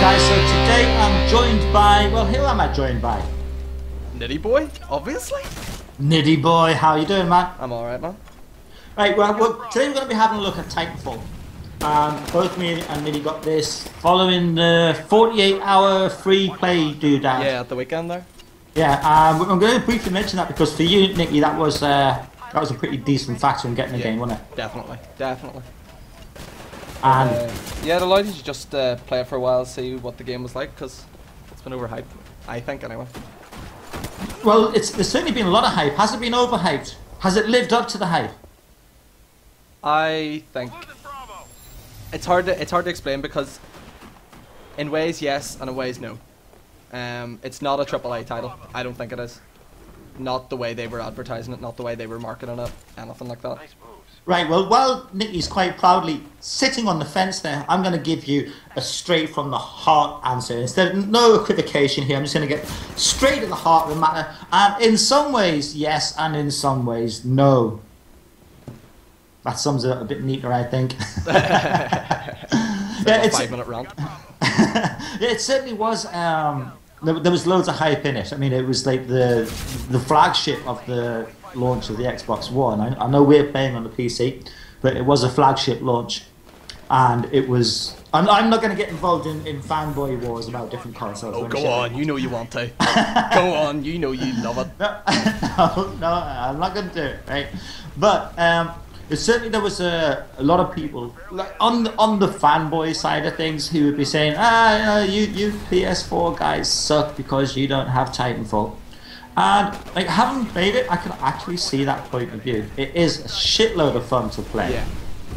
guys, so today I'm joined by, well, who am I joined by? Nitty Boy, obviously. Nitty Boy, how you doing, man? I'm alright, man. Right, well, today we're going to be having a look at Titanfall. Both me and Nitty got this following the 48-hour free play doodad. Yeah, at the weekend there. Yeah, I'm going to briefly mention that because for you, Nicky, that was a pretty decent factor in getting the game, wasn't it? Definitely. And yeah, it allowed you to just play it for a while, see what the game was like, because it's been overhyped, I think, anyway. well, there's certainly been a lot of hype. Has it been overhyped? Has it lived up to the hype? I think it's hard to explain because in ways yes and in ways no. It's not a AAA title. I don't think it is. Not the way they were advertising it, not the way they were marketing it, anything like that. Right, well, while Nicky's quite proudly sitting on the fence there, I'm going to give you a straight from the heart answer. Instead of no equivocation here, I'm just going to get straight to the heart of the matter. And in some ways, yes, and in some ways, no. That sums it up a bit neater, I think. Yeah, it's a 5-minute rant. Yeah, it certainly was. There was loads of hype in it. I mean, it was like the flagship of the launch of the Xbox One. I know we're playing on the PC, but it was a flagship launch, and it was. I'm not going to get involved in fanboy wars about different consoles. Oh, go on! You know you want to. Go on! You know you love it. No, I'm not going to do it, right? But certainly there was a lot of people like on the fanboy side of things who would be saying, you PS4 guys suck because you don't have Titanfall. And like having played it, I can actually see that point of view. It is a shitload of fun to play. Yeah,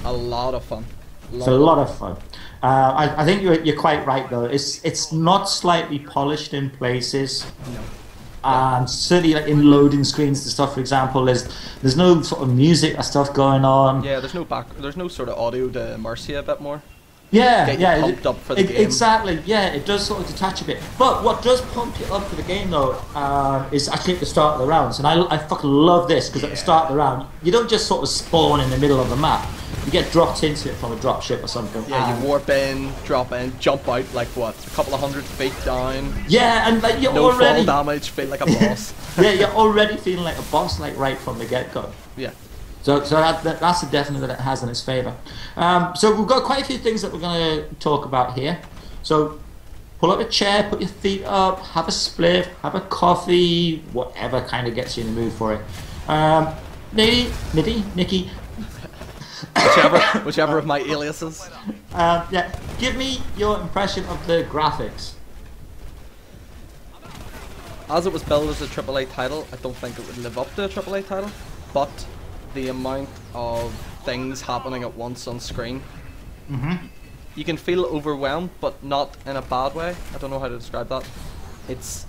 a lot of fun. It's a lot of fun. I think you're quite right though. It's not slightly polished in places. No. And certainly like in loading screens and stuff, for example, there's no sort of music or stuff going on. Yeah, there's no sort of audio to immerse you a bit more. Yeah, Get you pumped up for the game. Exactly. Yeah, it does sort of detach a bit. But what does pump you up for the game though is actually at the start of the rounds, and I fucking love this because at the start of the round you don't just sort of spawn in the middle of the map. You get dropped into it from a drop ship or something. Yeah, you warp in, drop in, jump out like what, a couple of 100 feet down. Yeah, and like you're no already fall damage, feel like a boss. Yeah, you're already feeling like a boss, like right from the get-go. Yeah. So that's a definite that it has in its favour. So we've got quite a few things that we're going to talk about here. So pull up a chair, put your feet up, have a spliff, have a coffee, whatever kind of gets you in the mood for it. Nicky. whichever of my aliases. Yeah, give me your impression of the graphics. As it was billed as a AAA title, I don't think it would live up to a AAA title, but the amount of things happening at once on screen, you can feel overwhelmed, but not in a bad way. I don't know how to describe that. It's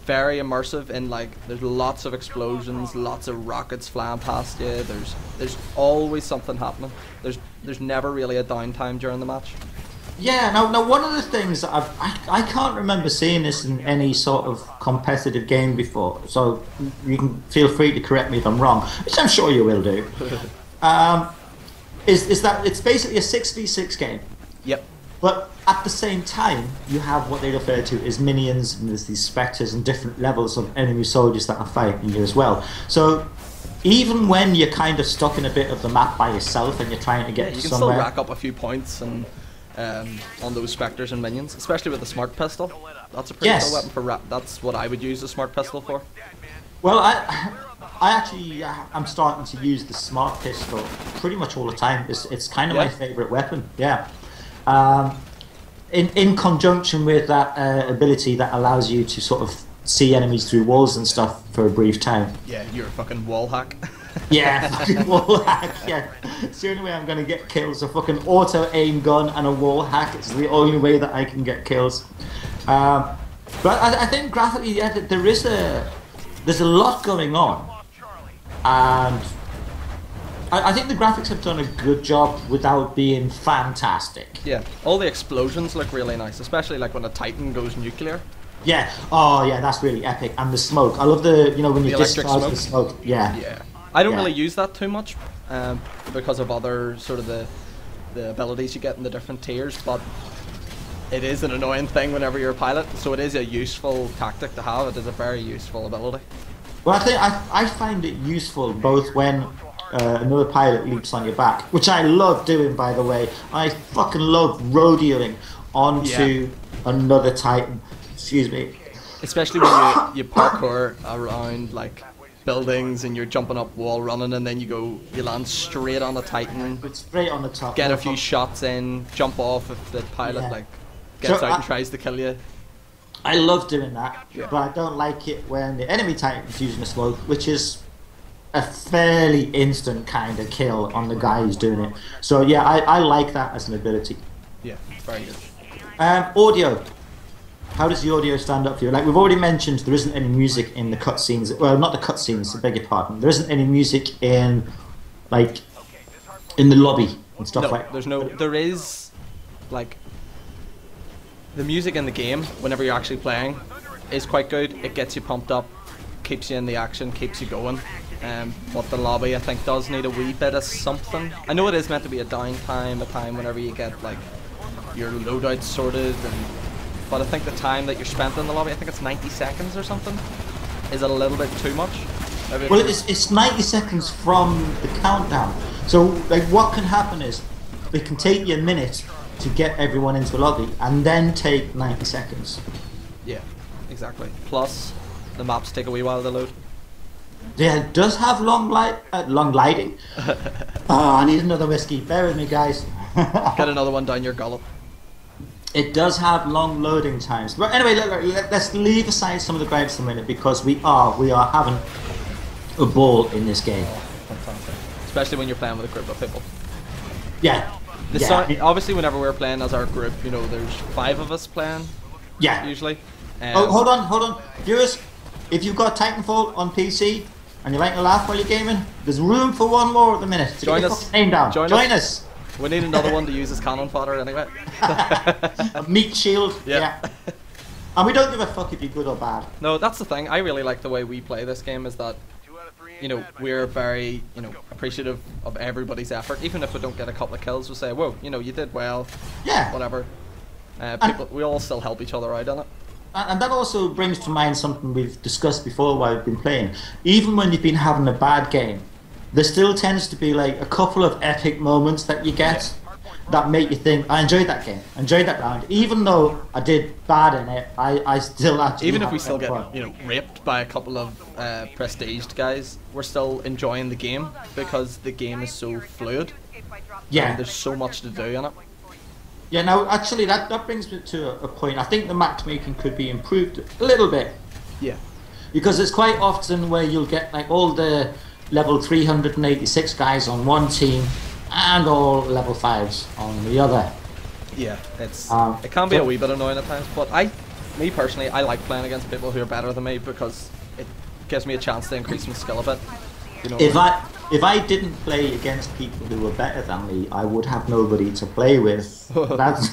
very immersive in like there's lots of explosions, lots of rockets flying past you. There's always something happening. There's never really a downtime during the match. Yeah, now one of the things that I can't remember seeing this in any sort of competitive game before, so you can feel free to correct me if I'm wrong, which I'm sure you will do, is that it's basically a 6v6 game. Yep. But at the same time, you have what they refer to as minions, and there's these spectres and different levels of enemy soldiers that are fighting you as well. So even when you're kind of stuck in a bit of the map by yourself and you're trying to get you can somewhere, still rack up a few points and on those spectres and minions, especially with the smart pistol. That's a pretty cool weapon for that's what I would use the smart pistol for. Well, I actually I'm starting to use the smart pistol pretty much all the time. It's kind of my favourite weapon. Yeah. In conjunction with that ability that allows you to sort of see enemies through walls and stuff for a brief time. Yeah, you're a fucking wall hack. Yeah, fucking wall hack, yeah. It's the only way I'm going to get kills. A fucking auto-aim gun and a wall hack. It's the only way that I can get kills. But I think graphically, yeah, there's a lot going on. And I think the graphics have done a good job without being fantastic. Yeah, all the explosions look really nice, especially like when a Titan goes nuclear. Yeah, oh yeah, that's really epic. And the smoke. I love when you discharge the smoke. Yeah. Yeah. I don't really use that too much because of other sort of the abilities you get in the different tiers, but it is an annoying thing whenever you're a pilot. So it is a useful tactic to have. It is a very useful ability. Well, I think I find it useful both when another pilot leaps on your back, which I love doing, by the way. I fucking love rodeoing onto another Titan. Excuse me. Especially when you parkour around like buildings and you're jumping up wall running, and then you land straight on the Titan. Straight on the top. Get a few shots in, jump off if the pilot like gets out and tries to kill you. I love doing that, but I don't like it when the enemy Titan's using the smoke, which is a fairly instant kind of kill on the guy who's doing it. So yeah, I like that as an ability. Yeah, very good. Audio. How does the audio stand up for you? Like we've already mentioned, there isn't any music in the cutscenes. Well, not the cutscenes. I beg your pardon. There isn't any music in the lobby and stuff like. There's no. There is, like, the music in the game whenever you're actually playing is quite good. It gets you pumped up, keeps you in the action, keeps you going. But the lobby, I think, does need a wee bit of something. I know it is meant to be a downtime, a time whenever you get like your loadout sorted but I think the time that you're spent in the lobby, I think it's 90 seconds or something, is a little bit too much. Well, it's 90 seconds from the countdown. So, like, what can happen is it can take you a minute to get everyone into the lobby, and then take 90 seconds. Yeah, exactly. Plus, the maps take a wee while to load. Yeah, it does have long gliding. Oh, I need another whiskey. Bear with me, guys. Get another one down your gullet. It does have long loading times. But anyway, let's leave aside some of the gripes for a minute, because we are having a ball in this game. Oh, fantastic. Especially when you're playing with a group of people. Yeah. Obviously, whenever we're playing as our group, there's 5 of us playing. Yeah. Usually. Oh, hold on. Viewers, if you've got Titanfall on PC and you like to laugh while you're gaming, there's room for one more at the minute. Join us. Name down. Join us. We need another one to use as cannon fodder anyway. A meat shield. Yeah. And we don't give a fuck if you're good or bad. No, that's the thing. I really like the way we play this game, is that we're very appreciative of everybody's effort. Even if we don't get a couple of kills, we'll say, whoa, you did well. Yeah. Whatever. We all still help each other out on it. And that also brings to mind something we've discussed before while we've been playing. Even when you've been having a bad game, there still tends to be like a couple of epic moments that you get that make you think, I enjoyed that game, I enjoyed that round. Even though I did bad in it, I still actually even if we still get raped by a couple of prestiged guys, we're still enjoying the game because the game is so fluid. Yeah. And there's so much to do in it. Yeah, now actually that brings me to a point. I think the matchmaking could be improved a little bit. Yeah. Because it's quite often where you'll get like all the level 386 guys on one team and all level 5s on the other. Yeah, it can be a wee bit annoying at times, but me personally, I like playing against people who are better than me because it gives me a chance to increase my skill a bit. If I didn't play against people who were better than me, I would have nobody to play with. That's